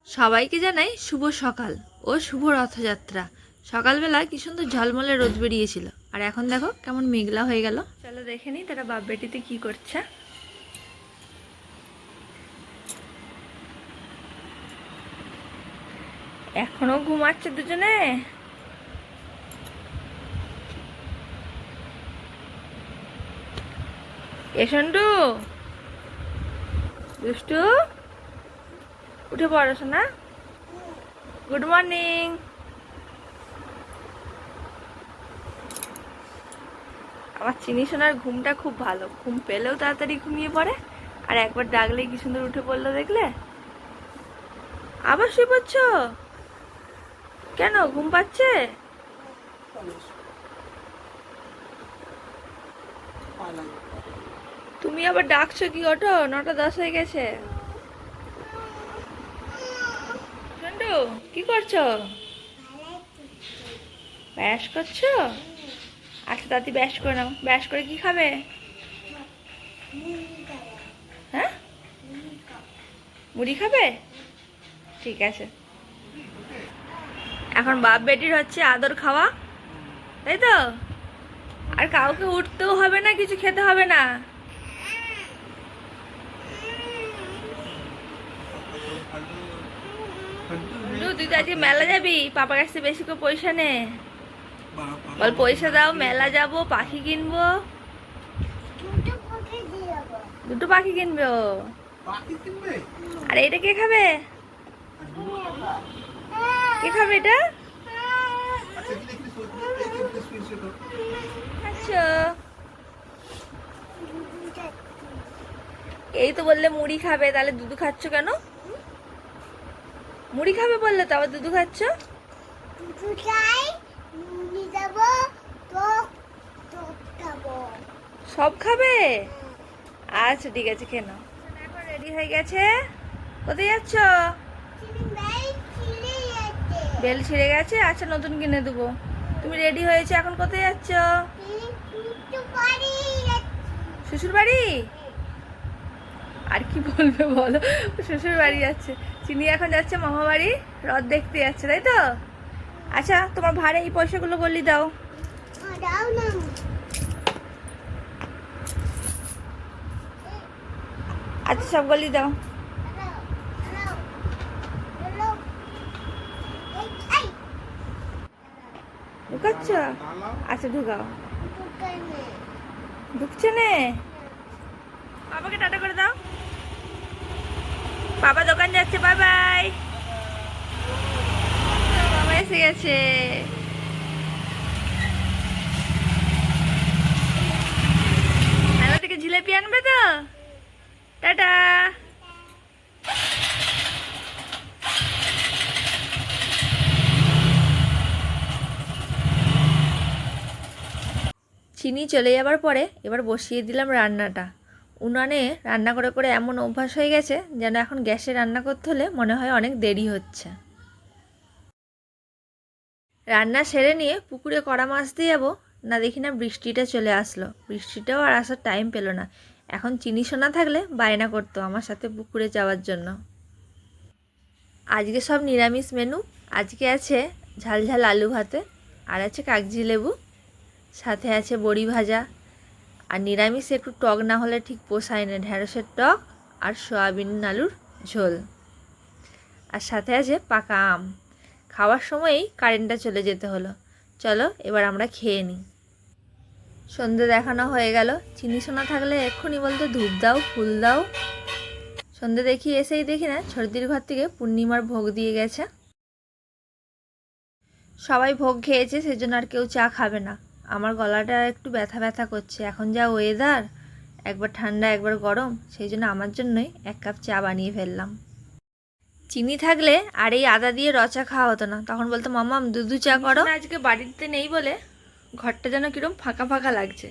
সবাইকে জানাই শুভ সকাল ও শুভ রথযাত্রা। সকালবেলা কি সুন্দর ঝলমলে রোদ বেরিয়েছিল, আর এখন দেখো কেমন মেঘলা হয়ে গেল। চলো দেখে নিই তারা বাপ বেটিতে কি করছে। এখনো ঘুমাচ্ছে দুজনে। এ সন্টু, দুষ্টু, উঠে পড়াশো না। Good morning. আমার চিনি সোনার ঘুমটা খুব ভালো, ঘুম পেলেও তাড়াতাড়ি ঘুমিয়ে পড়ে, আর একবার ডাকলেই কি সুন্দর উঠে পড়লো দেখলে। আবার শুয়ে পড়ছো কেন? ঘুম পাচ্ছে? তুমি আবার ডাকছো কি? ওঠো, 9টা 10 হয়ে গেছে। সন্টু, কি করছো? ব্যাস করছো? আচ্ছা দাদি ব্যাস করে নাও। ব্যাস করে কি খাবে? হ্যাঁ, মুড়ি খাবে? ঠিক আছে। এখন বাপ বেটির হচ্ছে আদর খাওয়া, তাই তো? আর কাউকে উঠতেও হবে না, কিছু খেতে হবে না। তুই তো আজকে মেলা যাবি, পাপার কাছে বেশি করে পয়সা নে। বল পয়সা দাও, মেলা যাবো, পাখি কিনবো। দুটো পাখি কিনবে ও। আর এটা কে খাবে? কে খাবে এটা? আচ্ছা, এই তো বললে মুড়ি খাবে, তাহলে দুধু খাচ্ছ কেন? মুড়ি খাবে বললে তো আবার দুধু খাচ্ছ। সব খাবে? আচ্ছা ঠিক আছে, খেয়ে নাও। এখন রেডি হয়ে গেছে। কোথায় যাচ্ছ? বেল ছিঁড়ে গেছে? আচ্ছা নতুন কিনে দেবো। তুমি রেডি হয়েছে, এখন কোথায় যাচ্ছ? শ্বশুর বাড়ি? আর কি বলবে বলো, শ্বশুর বাড়ি যাচ্ছে। চিনি এখন যাচ্ছে মামা বাড়ি, রথ দেখতে যাচ্ছে, তাই তো? আচ্ছা তোমার ভাড়ে এই পয়সাগুলো বললি দাও। আচ্ছা সব বললি দাও। ঢুকাচ্ছ? আচ্ছা ঢুকাও। ঢুকছে নে। বাবাকে টাটা করে দাও। বাবা দোকান যাচ্ছে, বাই বাই। বাবা এসে গেছে। মেলা থেকে জিলেপি আনবে তো? টাটা। চিনি চলে যাবার পরে এবার বসিয়ে দিলাম রান্নাটা। উনানে রান্না করে করে এমন অভ্যাস হয়ে গেছে যেন এখন গ্যাসে রান্না করতে হলে মনে হয় অনেক দেরি হচ্ছে। রান্না সেরে নিয়ে পুকুরে কড়া মাছ দিয়ে যাবো, না দেখি না বৃষ্টিটা চলে আসলো। বৃষ্টিটাও আর আসার টাইম পেলো না। এখন চিনি সোনা থাকলে বায়না করতো আমার সাথে পুকুরে যাওয়ার জন্য। আজকে সব নিরামিষ মেনু। আজকে আছে ঝাল ঝাল আলু ভাতে, আর আছে কাগজি লেবু, সাথে আছে বড়ি ভাজা। আর নিরামিষ একটু টক না হলে ঠিক পোষায় না, ঢ্যাঁড়সের টক আর সয়াবিন আলুর ঝোল। আর সাথে আছে পাকা আম। খাওয়ার সময়ই কারেন্টটা চলে যেতে হলো। চলো এবার আমরা খেয়ে নিই। সন্ধে দেখানো হয়ে গেল। চিনি সোনা থাকলে এক্ষুনি বলতো ধূপ দাও, ফুল দাও। সন্ধে দেখি এসেই দেখি না ছর্দির ঘর থেকে পূর্ণিমার ভোগ দিয়ে গেছে। সবাই ভোগ খেয়েছে, সেজন্য আর কেউ চা খাবে না। আমার গলাটা একটু ব্যথা ব্যথা করছে, এখন যা ওয়েদার, একবার ঠান্ডা একবার গরম, সেই জন্য আমার জন্যই 1 কাপ চা বানিয়ে ফেললাম। চিনি থাকলে আর এই আদা দিয়ে রচা খাওয়া হতো না, তখন বলতো মামাম দুধু চা করো। আজকে বাড়িতে নেই বলে ঘরটা যেন কিরম ফাঁকা ফাঁকা লাগছে,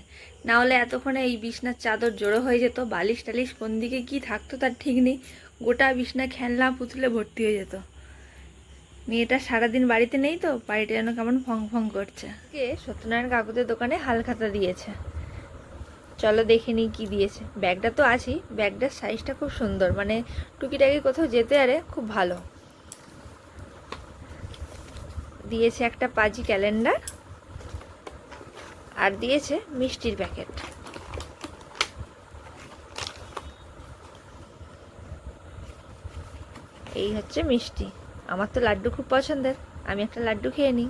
না হলে এতক্ষণে এই বিছনার চাদর জড়ো হয়ে যেত, বালিশ টালিশ কোন দিকে কি থাকতো তার ঠিক নেই, গোটা বিছনা খেলনা পুতুলে ভর্তি হয়ে যেত। মেয়েটা সারাদিন বাড়িতে নেই তো বাড়িটা যেন কেমন ফং ফং করছে। কে সত্যনারায়ণ কাকুদের দোকানে হালখাতা দিয়েছে, চলো দেখে নিই কী দিয়েছে। ব্যাগটা তো আছেই, ব্যাগটার সাইজটা খুব সুন্দর, মানে টুকিটাকি কোথাও যেতে আরে খুব ভালো। দিয়েছে একটা পাজি ক্যালেন্ডার আর দিয়েছে মিষ্টির প্যাকেট। এই হচ্ছে মিষ্টি। আমার তো লাড্ডু খুব পছন্দের, আমি একটা লাড্ডু খেয়ে নিই।